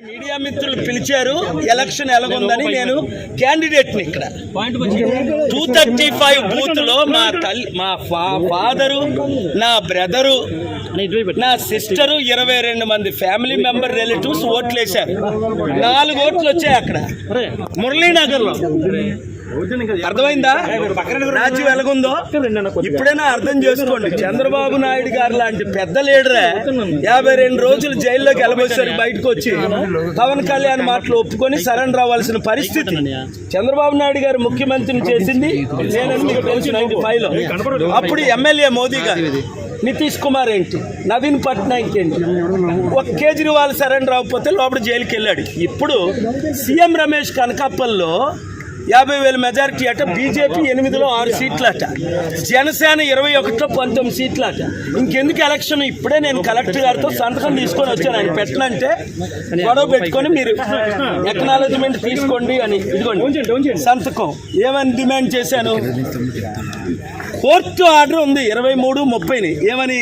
Media మిత్రులు పిలిచారు election ఎలాగుందని నేను క్యాండిడేట్ని ఇక్కడ 235 బూత్ లో మా ఫాదరు, నా బ్రదరు, నా సిస్టరు, 22 మంది ఫ్యామిలీ మెంబర్ రిలేటివ్స్ ఓట్లు వేశారు. 4 ఓట్లు వచ్చాయి అక్కడ మురళీనగర్ లో. అర్థమైందా రాజ్యం ఎలాగుందో? ఇప్పుడైనా అర్థం చేసుకోండి. చంద్రబాబు నాయుడు గారు లాంటి పెద్ద లీడరే 52 రోజులు జైల్లోకి వెళ్ళబోసారు. బయటకు వచ్చి పవన్ కళ్యాణ్ మాటలు ఒప్పుకొని సరెండర్ అవ్వాల్సిన పరిస్థితి. చంద్రబాబు నాయుడు గారు ముఖ్యమంత్రిని చేసింది 95లో. అప్పుడు ఎమ్మెల్యే మోదీ గారు, నితీష్ కుమార్ ఏంటి, నవీన్ పట్నాయక్ ఏంటి, ఒక కేజ్రీవాల్ సరెండర్ అవ్వకపోతే లోపల జైలుకి వెళ్ళాడు. ఇప్పుడు సీఎం రమేష్ కనకాపల్లో 50,000 మెజారిటీ అట, బీజేపీ 8లో 6 సీట్లు అట, జనసేన 21లో 19 సీట్లు అట. ఇంకెందుకు ఎలక్షన్? ఇప్పుడే నేను కలెక్టర్ గారితో సంతకం తీసుకొని వచ్చాను. ఆయన పెట్టనంటే గొడవ పెట్టుకొని మీరు ఎక్నాలజ్మెంట్ తీసుకోండి అని, ఇదిగోండి సంతకం. ఏమని డిమాండ్ చేశాను? కోర్టు ఆర్డర్ ఉంది 23-30ని. ఏమని?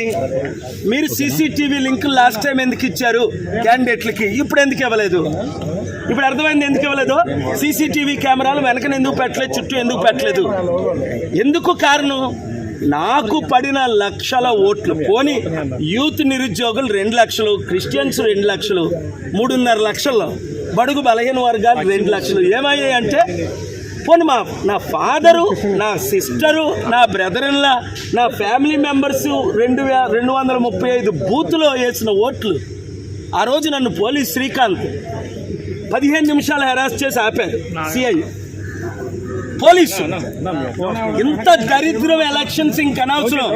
మీరు సీసీటీవీ లింక్ లాస్ట్ టైం ఎందుకు ఇచ్చారు క్యాండిడేట్లకి, ఇప్పుడు ఎందుకు ఇవ్వలేదు? ఇప్పుడు అర్థమైంది ఎందుకు ఇవ్వలేదు. సీసీటీవీ కెమెరాలు వెనకన ఎందుకు పెట్టలేదు, చుట్టూ ఎందుకు పెట్టలేదు? ఎందుకు కారణం? నాకు పడిన లక్షల ఓట్లు పోని యూత్ నిరుద్యోగులు 2 లక్షలు, క్రిస్టియన్స్ 2 లక్షలు, 3.5 లక్షల్లో బడుగు బలహీన వర్గాలు 2 లక్షలు ఏమయ్యాయి అంటే, పోనీ నా ఫాదరు, నా సిస్టరు, నా బ్రదర్లా, నా ఫ్యామిలీ మెంబర్స్ 235 బూత్లో వేసిన ఓట్లు. ఆ రోజు నన్ను పోలీస్ శ్రీకాంత్ 15 నిమిషాలు హెరాస్ చేసి ఆపారు సిఐ పోలీసు. ఇంత దరిద్రం ఎలక్షన్స్ ఇంకనవసరం.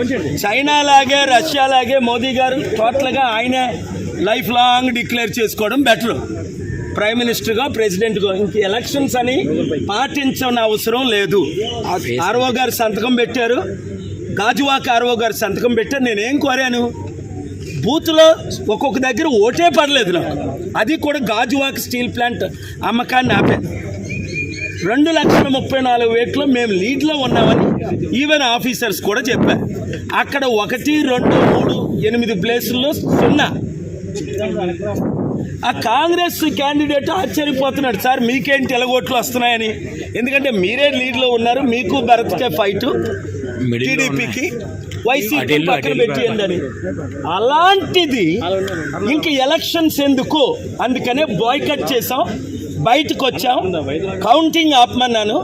చైనా లాగే, రష్యా లాగే మోదీ గారు టోటల్గా ఆయనే లైఫ్ లాంగ్ డిక్లేర్ చేసుకోవడం బెటర్. ప్రైమ్ మినిస్టర్గా, ప్రెసిడెంట్గా ఇంక ఎలక్షన్స్ అని పాటించని అవసరం లేదు. ఆర్ఓ గారు సంతకం పెట్టారు, గాజువాక ఆర్ఓ గారు సంతకం పెట్టారు. నేనేం కోరాను? బూత్లో ఒక్కొక్క దగ్గర ఓటే పడలేదు నాకు. అది కూడా గాజువాక స్టీల్ ప్లాంట్ అమ్మకాన్ని ఆపాను. 2,34,000 మేము లీడ్లో ఉన్నామని ఈవెన్ ఆఫీసర్స్ కూడా చెప్పారు. అక్కడ 1, 2, 3, 8 ప్లేసుల్లో 0. ఆ కాంగ్రెస్ క్యాండిడేట్ ఆశ్చర్యపోతున్నాడు, సార్ మీకేంటి ఎలాగోట్లు వస్తున్నాయని. ఎందుకంటే మీరే లీడ్లో ఉన్నారు, మీకు భరత్కే ఫైటు, టీడీపీకి వైసీపీ పక్కన పెట్టియండి అని. అలాంటిది ఇంక ఎలక్షన్స్ ఎందుకు? అందుకనే బాయ్కట్ చేసాం, బయటకు వచ్చాం, కౌంటింగ్ ఆపమన్నాను,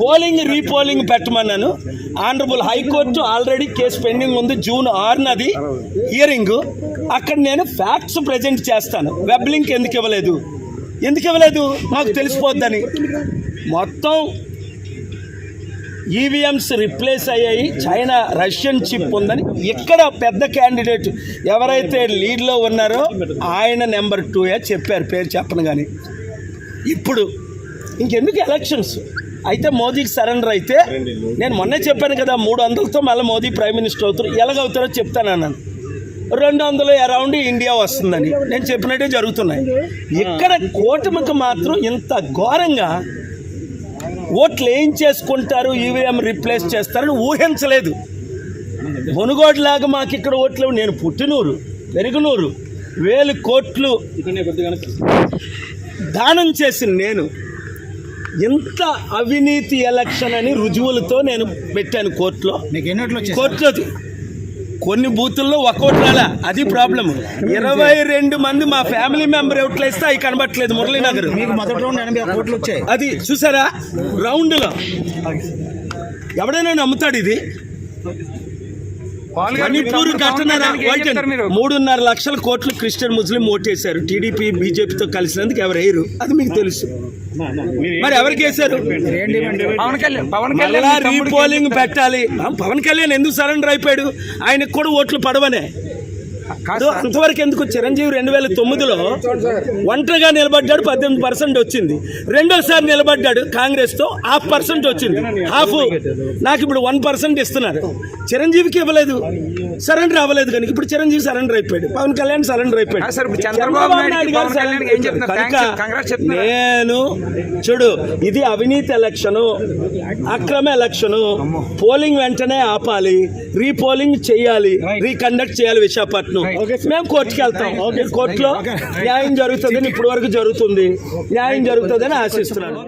పోలింగ్ రీపోలింగ్ పెట్టమన్నాను. Honourable high court already case pending ఉంది, June 6 హియరింగ్. అక్కడ నేను ఫ్యాక్ట్స్ ప్రజెంట్ చేస్తాను. వెబ్ లింక్ ఎందుకు ఇవ్వలేదు? ఎందుకు ఇవ్వలేదు? మాకు తెలిసిపోద్దని. మొత్తం ఈవీఎంస్ రిప్లేస్ అయ్యాయి, చైనా రష్యన్ చిప్ ఉందని. ఇక్కడ పెద్ద క్యాండిడేట్ ఎవరైతే లీడ్లో ఉన్నారో ఆయన నెంబర్ 2 చెప్పారు, పేరు చెప్పను. కానీ ఇప్పుడు ఇంకెందుకు ఎలక్షన్స్? అయితే మోదీకి సరెండర్ అయితే, నేను మొన్నే చెప్పాను కదా, 300తో మళ్ళీ మోదీ ప్రైమ్ మినిస్టర్ అవుతారు. ఎలాగవుతారో చెప్తానన్నాను. 200 అరౌండ్ ఇండియా వస్తుందని నేను చెప్పినట్టే జరుగుతున్నాయి. ఇక్కడ కూటమికి మాత్రం ఇంత ఘోరంగా ఓట్లు ఏం చేసుకుంటారు, ఈవీఎం రిప్లేస్ చేస్తారని ఊహించలేదు. మునుగోడులాగా మాకు ఇక్కడ ఓట్లు. నేను పుట్టినూరు, పెరుగునూరు, 1000 కోట్లు దానం చేసిన నేను. ఇంత అవినీతి ఎలక్షన్ అని రుజువులతో నేను పెట్టాను కోర్టులో. కోర్టులో కొన్ని బూతుల్లో 1 ఓటు రాలా, అది ప్రాబ్లం. 22 మంది మా ఫ్యామిలీ మెంబర్ ఓట్లు వేస్తే అవి కనబట్టలేదు. మురళీనగర్ అది చూసారా రౌండ్లో. ఎవడైనా నమ్ముతాడు ఇది? మణిపూర్ ఘటన 3.5 లక్షల కోట్లు క్రిస్టియన్ ముస్లిం ఓటేశారు. టీడీపీ బీజేపీతో కలిసినందుకు ఎవరు వేయరు, అది మీకు తెలుసు. మరి ఎవరికి వేశారు? రీపోలింగ్ పెట్టాలి. పవన్ కళ్యాణ్ ఎందుకు సరెండర్ అయిపోయాడు? ఆయనకు కూడా ఓట్లు పడవనే. అంతవరకు ఎందుకు? చిరంజీవి 2009లో ఒంటరిగా నిలబడ్డాడు, 18% వచ్చింది. రెండోసారి నిలబడ్డాడు కాంగ్రెస్తో, 0.5% వచ్చింది. హాఫ్. నాకు ఇప్పుడు 1% ఇస్తున్నారు. చిరంజీవికి ఇవ్వలేదు, సరెండర్ అవ్వలేదు. కనుక ఇప్పుడు చిరంజీవి సరెండర్ అయిపోయాడు, పవన్ కళ్యాణ్ సరెండర్ అయిపోయాడు. నేను చూడు, ఇది అవినీతి ఎలక్షను, అక్రమ ఎలక్షను. పోలింగ్ వెంటనే ఆపాలి, రీపోలింగ్ చేయాలి, రీకండక్ట్ చేయాలి విశాఖపట్నం. మేము కోర్టుకి వెళ్తాం. కోర్టులో న్యాయం జరుగుతుందని ఇప్పటి వరకు జరుగుతుంది, న్యాయం జరుగుతుందని ఆశిస్తున్నాను.